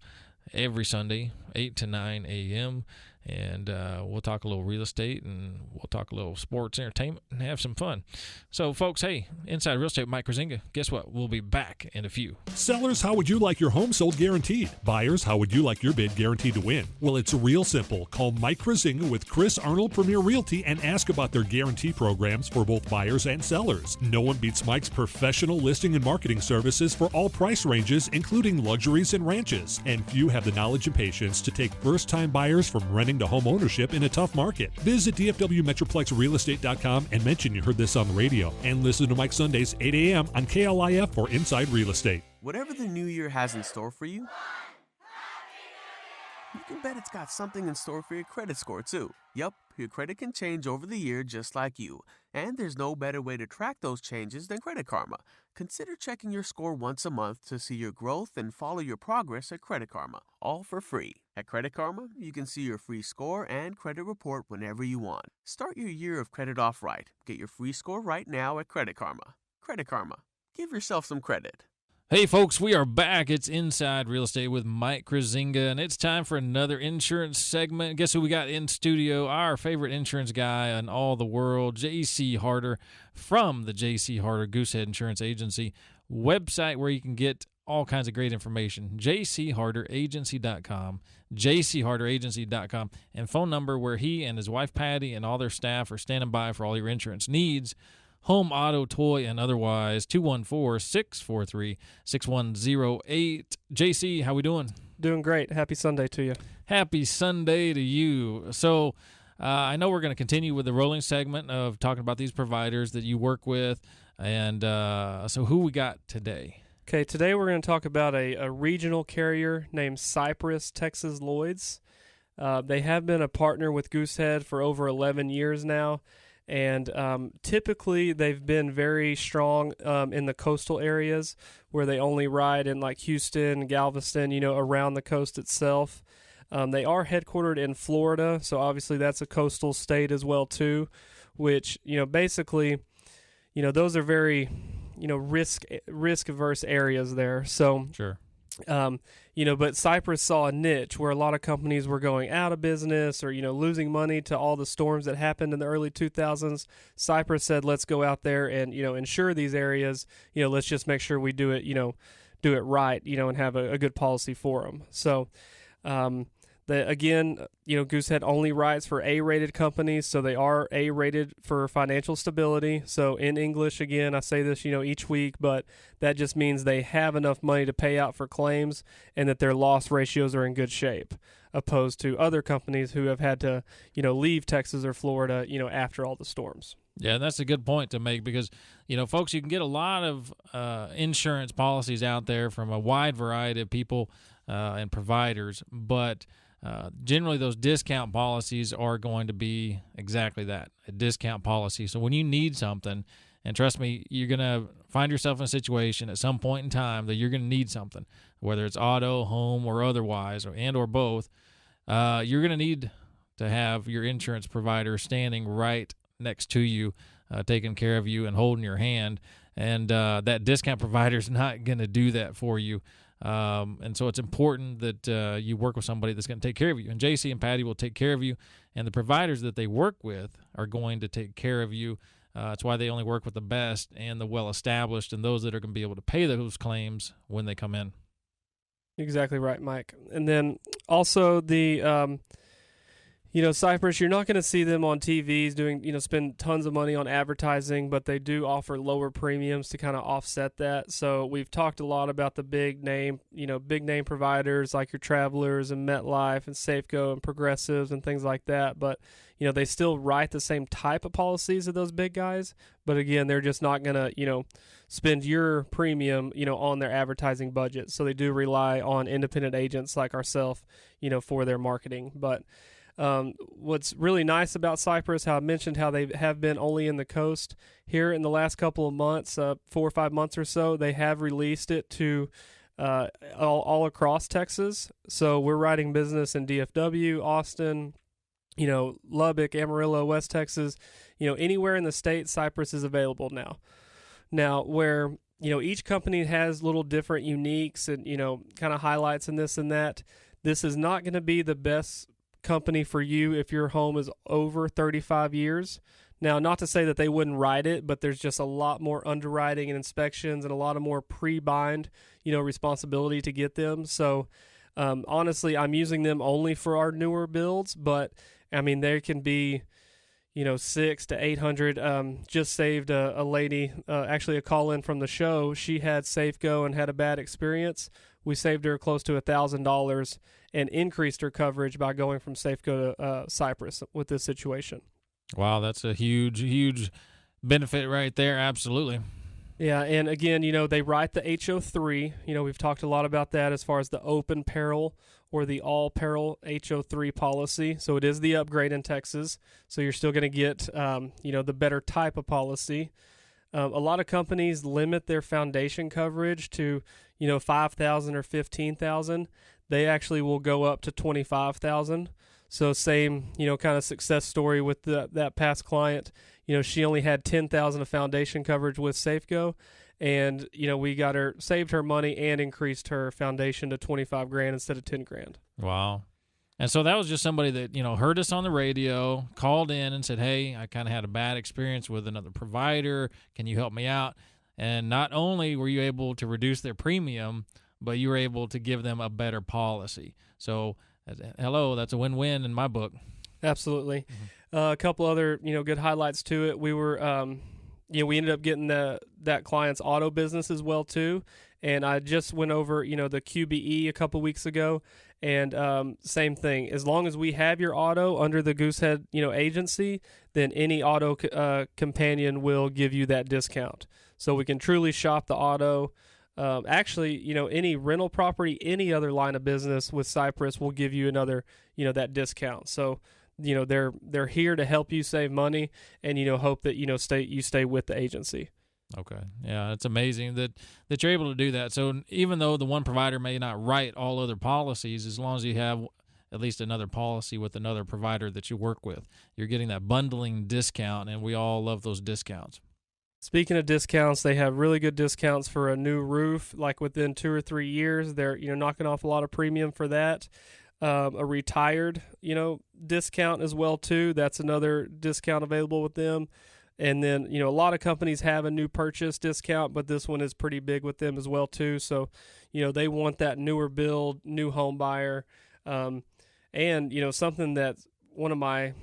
every Sunday, 8 to 9 a.m., and we'll talk a little real estate, and we'll talk a little sports entertainment and have some fun. So, folks, hey, Inside Real Estate, Mike Kruizinga. Guess what? We'll be back in a few. Sellers, how would you like your home sold guaranteed? Buyers, how would you like your bid guaranteed to win? Well, it's real simple. Call Mike Kruizinga with Chris Arnold Premier Realty and ask about their guarantee programs for both buyers and sellers. No one beats Mike's professional listing and marketing services for all price ranges, including luxuries and ranches. And few have the knowledge and patience to take first-time buyers from renting to home ownership in a tough market. Visit DFWMetroplexRealestate.com and mention you heard this on the radio. And listen to Mike Sundays, 8 a.m. on KLIF for Inside Real Estate. Whatever the new year has in store for you, you can bet it's got something in store for your credit score, too. Yup, your credit can change over the year just like you. And there's no better way to track those changes than Credit Karma. Consider checking your score once a month to see your growth and follow your progress at Credit Karma, all for free. At Credit Karma, you can see your free score and credit report whenever you want. Start your year of credit off right. Get your free score right now at Credit Karma. Credit Karma. Give yourself some credit. Hey, folks, we are back. It's Inside Real Estate with Mike Kruizinga, and it's time for another insurance segment. Guess who we got in studio? Our favorite insurance guy in all the world, J.C. Harder from the J.C. Harder Goosehead Insurance Agency website, where you can get all kinds of great information. jcharderagency.com, jcharderagency.com, and phone number where he and his wife Patty and all their staff are standing by for all your insurance needs. Home, auto, toy, and otherwise, 214-643-6108. JC, how we doing? Doing great. Happy Sunday to you. Happy Sunday to you. So I know we're going to continue with the rolling segment of talking about these providers that you work with. And so who we got today? Okay, today we're going to talk about a regional carrier named Cypress Texas Lloyd's. They have been a partner with Goosehead for over 11 years now. And typically they've been very strong in the coastal areas where they only ride in like Houston, Galveston, around the coast itself. They are headquartered in Florida, so obviously that's a coastal state as well too, which, basically, those are very, risk averse areas there. So sure. But Cypress saw a niche where a lot of companies were going out of business or, losing money to all the storms that happened in the early 2000s. Cypress said, let's go out there and, insure these areas. Let's just make sure we do it right, and have a good policy for them. So, Goosehead only writes for A-rated companies, so they are A-rated for financial stability. So in English, again, I say this, each week, but that just means they have enough money to pay out for claims and that their loss ratios are in good shape, opposed to other companies who have had to, leave Texas or Florida, after all the storms. Yeah, and that's a good point to make because, folks, you can get a lot of insurance policies out there from a wide variety of people and providers, but generally those discount policies are going to be exactly that, a discount policy. So when you need something, and trust me, you're going to find yourself in a situation at some point in time that you're going to need something, whether it's auto, home, or otherwise, or both, you're going to need to have your insurance provider standing right next to you, taking care of you and holding your hand. And that discount provider is not going to do that for you. And so it's important that you work with somebody that's going to take care of you. And JC and Patty will take care of you, and the providers that they work with are going to take care of you. That's why they only work with the best and the well-established and those that are going to be able to pay those claims when they come in. Exactly right, Mike. And then also the Cypress, you're not going to see them on TVs doing, spend tons of money on advertising, but they do offer lower premiums to kind of offset that. So we've talked a lot about the big name providers like your Travelers and MetLife and Safeco and Progressives and things like that. But, they still write the same type of policies of those big guys. But again, they're just not going to, spend your premium, on their advertising budget. So they do rely on independent agents like ourselves, for their marketing. But what's really nice about Cypress, how I mentioned how they have been only in the coast, here in the last couple of months, 4 or 5 months or so, they have released it to all across Texas. So we're writing business in DFW, Austin, Lubbock, Amarillo, West Texas, anywhere in the state, Cypress is available now. Now, where, each company has little different uniques and, kind of highlights and this and that, this is not going to be the best company for you if your home is over 35 years. Now, not to say that they wouldn't write it, but there's just a lot more underwriting and inspections and a lot of more pre-bind, responsibility to get them. So, honestly, I'm using them only for our newer builds, but I mean, there can be, 600 to 800. Just saved a lady, actually a call in from the show. She had Safeco and had a bad experience. We saved her close to $1,000 and increased her coverage by going from Safeco to Cypress with this situation. Wow, that's a huge, huge benefit right there. Absolutely. Yeah, and again, they write the HO3. We've talked a lot about that as far as the open peril or the all peril HO3 policy. So it is the upgrade in Texas. So you're still going to get, the better type of policy. A lot of companies limit their foundation coverage to, $5,000 or $15,000. They actually will go up to $25,000. So same, kind of success story with that past client. She only had $10,000 of foundation coverage with Safeco, and we saved her money and increased her foundation to $25,000 instead of $10,000. Wow. And so that was just somebody that, heard us on the radio, called in and said, hey, I kind of had a bad experience with another provider. Can you help me out? And not only were you able to reduce their premium, but you were able to give them a better policy. So, hello, that's a win-win in my book. Absolutely. A couple other, good highlights to it. We were, we ended up getting that client's auto business as well too. And I just went over, the QBE a couple weeks ago, and same thing. As long as we have your auto under the Goosehead, agency, then any auto companion will give you that discount. So we can truly shop the auto. Actually, any rental property, any other line of business with Cypress will give you another, that discount. So, they're here to help you save money, and hope that you stay with the agency. Okay, yeah, it's amazing that you're able to do that. So even though the one provider may not write all other policies, as long as you have at least another policy with another provider that you work with, you're getting that bundling discount, and we all love those discounts. Speaking of discounts, they have really good discounts for a new roof, like within 2 or 3 years. They're knocking off a lot of premium for that. A retired discount as well too. That's another discount available with them. And then a lot of companies have a new purchase discount, but this one is pretty big with them as well too. So they want that newer build, new home buyer, and something that one of my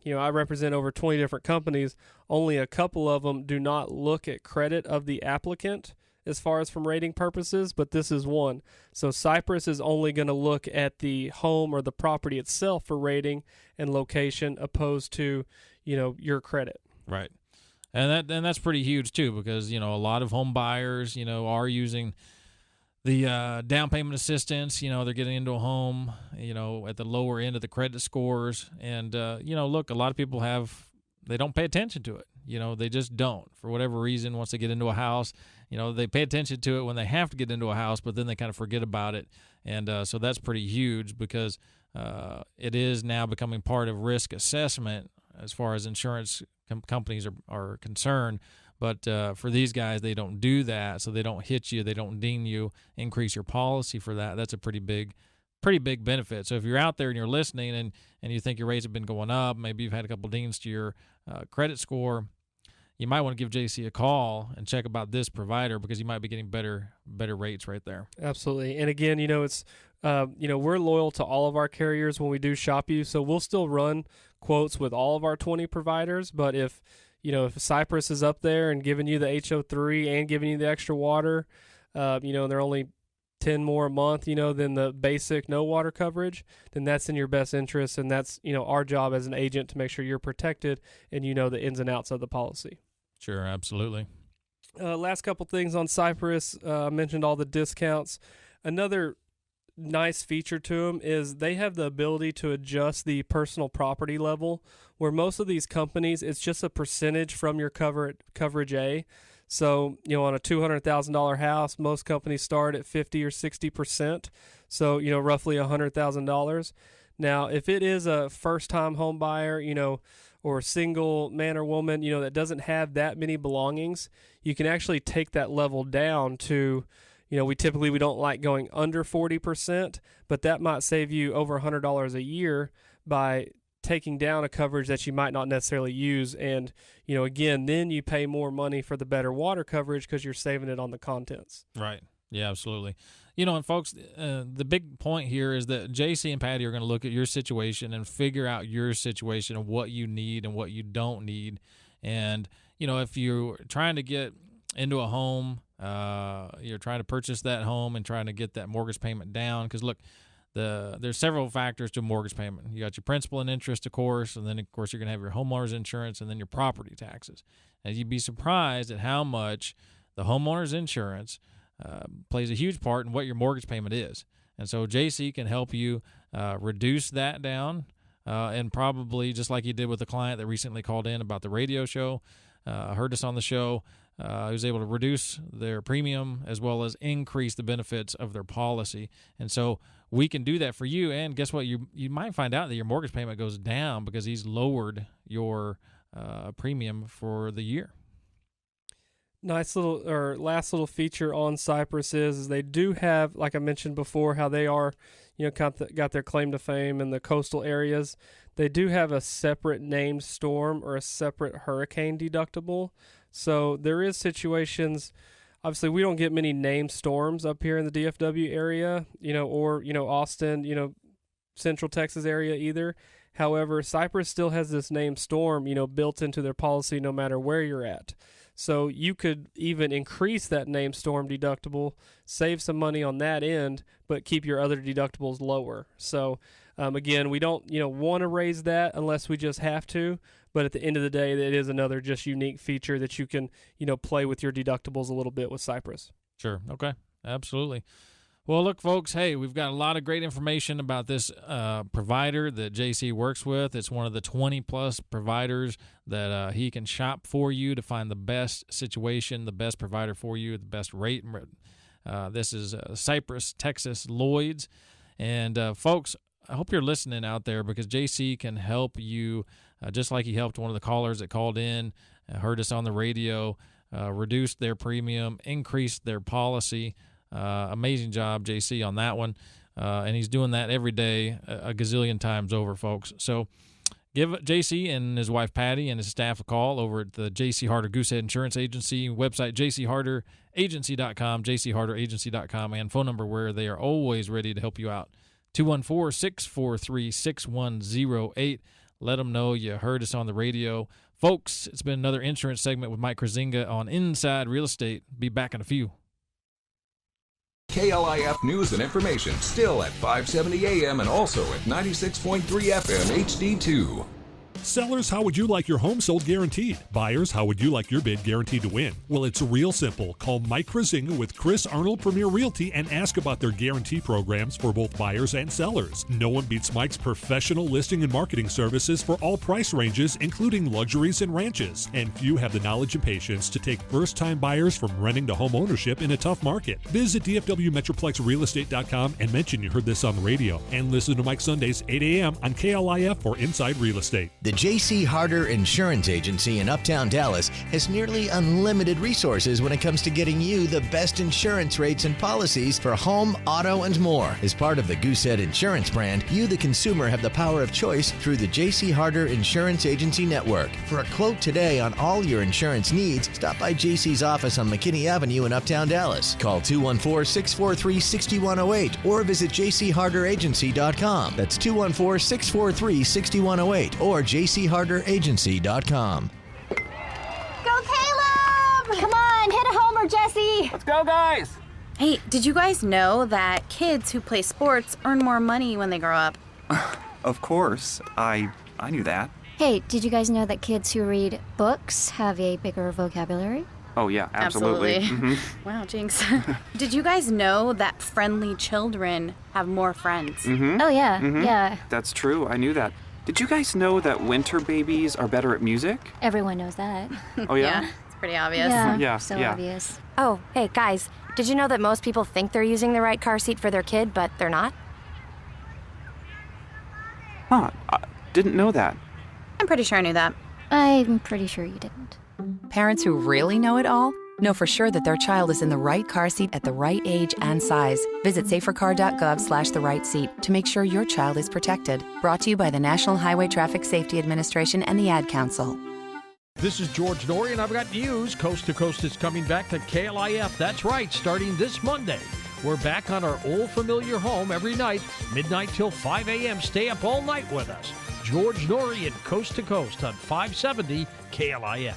I represent over 20 different companies. Only a couple of them do not look at credit of the applicant as far as from rating purposes, but this is one. So Cypress is only going to look at the home or the property itself for rating and location, opposed to, your credit. Right. And that's pretty huge too, because, a lot of home buyers, are using the down payment assistance. They're getting into a home, at the lower end of the credit scores. And, look, a lot of people they don't pay attention to it. They just don't. For whatever reason, once they get into a house, they pay attention to it when they have to get into a house, but then they kind of forget about it. And so that's pretty huge, because it is now becoming part of risk assessment as far as insurance companies are concerned. But for these guys, they don't do that, so they don't hit you, they don't ding you, increase your policy for that. That's a pretty big benefit. So if you're out there and you're listening and you think your rates have been going up, maybe you've had a couple dings to your credit score, you might want to give JC a call and check about this provider, because you might be getting better rates right there. Absolutely. And again, it's we're loyal to all of our carriers when we do shop you, so we'll still run quotes with all of our 20 providers. But if Cypress is up there and giving you the HO3 and giving you the extra water, they're only 10 more a month, than the basic no water coverage, then that's in your best interest. And that's, our job as an agent to make sure you're protected and the ins and outs of the policy. Sure, absolutely. Last couple things on Cypress. I mentioned all the discounts. Another nice feature to them is they have the ability to adjust the personal property level, where most of these companies, it's just a percentage from your coverage A. So, on a $200,000 house, most companies start at 50 or 60%. So, roughly $100,000. Now, if it is a first-time home buyer, or a single man or woman, that doesn't have that many belongings, you can actually take that level down to, we don't like going under 40%, but that might save you over $100 a year by taking down a coverage that you might not necessarily use. And, again, then you pay more money for the better water coverage because you're saving it on the contents. Right. Yeah, absolutely. And folks, the big point here is that JC and Patty are going to look at your situation and figure out your situation and what you need and what you don't need. And, if you're trying to get into a home, you're trying to purchase that home and trying to get that mortgage payment down, because look, there's several factors to mortgage payment. You got your principal and interest, of course, and then of course you're going to have your homeowner's insurance and then your property taxes. And you'd be surprised at how much the homeowner's insurance plays a huge part in what your mortgage payment is. And so JC can help you reduce that down, and probably just like he did with the client that recently called in about the radio show, heard us on the show. He was able to reduce their premium as well as increase the benefits of their policy. And so we can do that for you. And guess what? You might find out that your mortgage payment goes down because he's lowered your premium for the year. Last little feature on Cypress is they do have, like I mentioned before, how they are, got their claim to fame in the coastal areas. They do have a separate named storm or a separate hurricane deductible. So there is situations, obviously we don't get many named storms up here in the DFW area, or Austin, Central Texas area either. However, Cypress still has this named storm, built into their policy no matter where you're at. So you could even increase that named storm deductible, save some money on that end, but keep your other deductibles lower. So again, we don't want to raise that unless we just have to. But at the end of the day, it is another just unique feature that you can play with your deductibles a little bit with Cypress. Sure. Okay. Absolutely. Well, look, folks, hey, we've got a lot of great information about this provider that JC works with. It's one of the 20-plus providers that he can shop for you to find the best situation, the best provider for you, the best rate. This is Cypress, Texas, Lloyd's. And, folks, I hope you're listening out there, because JC can help you just like he helped one of the callers that called in, heard us on the radio, reduce their premium, increase their policy. Amazing job, JC, on that one. And he's doing that every day, a gazillion times over, folks. So give JC and his wife Patty and his staff a call over at the JC Harder Goosehead Insurance Agency website, jcharderagency.com, jcharderagency.com, and phone number where they are always ready to help you out. 214-643-6108. Let them know you heard us on the radio. Folks, it's been another insurance segment with Mike Kruizinga on Inside Real Estate. Be back in a few. KLIF News and Information, still at 570 AM and also at 96.3 FM HD2. Sellers, how would you like your home sold guaranteed? Buyers, how would you like your bid guaranteed to win? Well, it's real simple. Call Mike Kruizinga with Chris Arnold Premier Realty and ask about their guarantee programs for both buyers and sellers. No one beats Mike's professional listing and marketing services for all price ranges, including luxuries and ranches. And few have the knowledge and patience to take first-time buyers from renting to home ownership in a tough market. Visit DFWMetroplexRealestate.com and mention you heard this on the radio. And listen to Mike Sundays, 8 a.m. on KLIF for Inside Real Estate. The J.C. Harder Insurance Agency in Uptown Dallas has nearly unlimited resources when it comes to getting you the best insurance rates and policies for home, auto, and more. As part of the Goosehead Insurance brand, you, the consumer, have the power of choice through the J.C. Harder Insurance Agency Network. For a quote today on all your insurance needs, stop by J.C.'s office on McKinney Avenue in Uptown Dallas. Call 214-643-6108 or visit jcharderagency.com. That's 214-643-6108 or jcharderagency.com. Go Caleb! Come on, hit a homer, Jesse! Let's go, guys! Hey, did you guys know that kids who play sports earn more money when they grow up? Of course. I knew that. Hey, did you guys know that kids who read books have a bigger vocabulary? Oh, yeah, absolutely. Mm-hmm. Wow, jinx. Did you guys know that friendly children have more friends? Mm-hmm. Oh, yeah, mm-hmm. yeah. That's true, I knew that. Did you guys know that winter babies are better at music? Everyone knows that. Oh, yeah? Yeah, it's pretty obvious. Yeah, so yeah. obvious. Oh, hey, guys, did you know that most people think they're using the right car seat for their kid, but they're not? Huh, I didn't know that. I'm pretty sure I knew that. I'm pretty sure you didn't. Parents who really know it all Know for sure that their child is in the right car seat at the right age and size. Visit safercar.gov/the right seat to make sure your child is protected. Brought to you by the National Highway Traffic Safety Administration and the Ad Council. This is George Norrie, and I've got news. Coast to Coast is coming back to KLIF. That's right, starting this Monday. We're back on our old familiar home every night, midnight till 5 a.m. Stay up all night with us. George Norrie and Coast to Coast on 570 KLIF.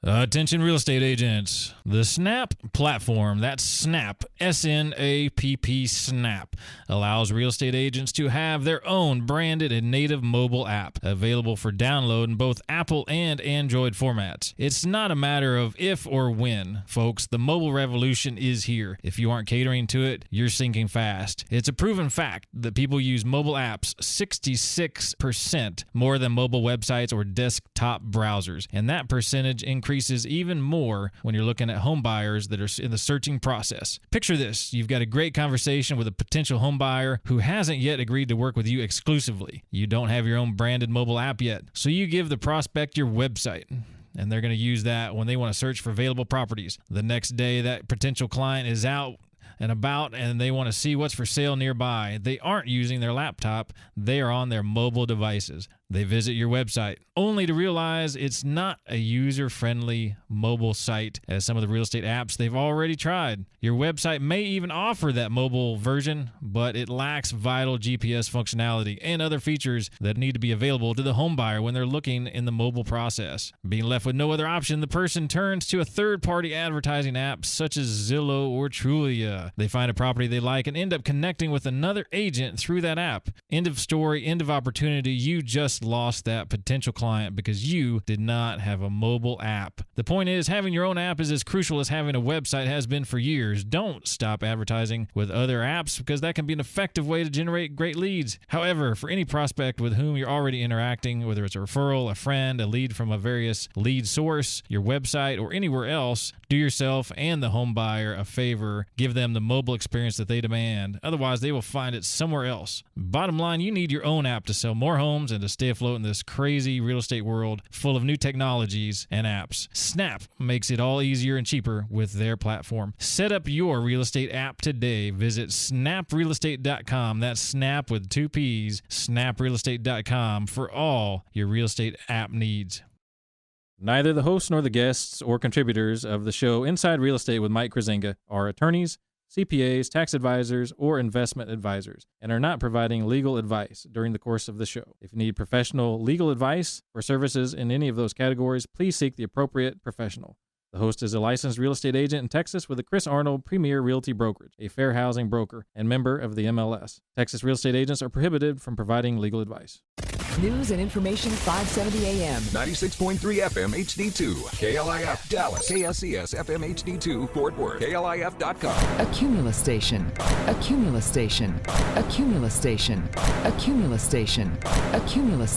Attention real estate agents. The Snap platform, that's Snap, S-N-A-P-P, Snap, allows real estate agents to have their own branded and native mobile app available for download in both Apple and Android formats. It's not a matter of if or when, folks. The mobile revolution is here. If you aren't catering to it, you're sinking fast. It's a proven fact that people use mobile apps 66% more than mobile websites or desktop browsers, and that percentage increases even more when you're looking at home buyers that are in the searching process. Picture this. You've got a great conversation with a potential home buyer who hasn't yet agreed to work with you exclusively. You don't have your own branded mobile app yet, so you give the prospect your website, and they're going to use that when they want to search for available properties. The next day, that potential client is out and about, and they want to see what's for sale nearby. They aren't using their laptop. They are on their mobile devices. They visit your website, only to realize it's not a user-friendly mobile site as some of the real estate apps they've already tried. Your website may even offer that mobile version, but it lacks vital GPS functionality and other features that need to be available to the home buyer when they're looking in the mobile process. Being left with no other option, the person turns to a third-party advertising app such as Zillow or Trulia. They find a property they like and end up connecting with another agent through that app. End of story, end of opportunity. You just lost that potential client because you did not have a mobile app. The point is, having your own app is as crucial as having a website has been for years. Don't stop advertising with other apps because that can be an effective way to generate great leads. However, for any prospect with whom you're already interacting, whether it's a referral, a friend, a lead from a various lead source, your website, or anywhere else, do yourself and the home buyer a favor. Give them the mobile experience that they demand. Otherwise, they will find it somewhere else. Bottom line, you need your own app to sell more homes and to stay afloat in this crazy real estate world full of new technologies and apps. Snap makes it all easier and cheaper with their platform. Set up your real estate app today. Visit snaprealestate.com. That's Snap with 2 P's. Snaprealestate.com for all your real estate app needs. Neither the hosts nor the guests or contributors of the show Inside Real Estate with Mike Kruizinga are attorneys, CPAs, tax advisors, or investment advisors, and are not providing legal advice during the course of the show. If you need professional legal advice or services in any of those categories, please seek the appropriate professional. The host is a licensed real estate agent in Texas with the Chris Arnold Premier Realty Brokerage, a fair housing broker and member of the MLS. Texas real estate agents are prohibited from providing legal advice. News and information 570 AM. 96.3 FM HD2. KLIF Dallas. KSCS FM HD2 Fort Worth. KLIF.com. A Cumulus station. A Cumulus station. A Cumulus station. A Cumulus station. A Cumulus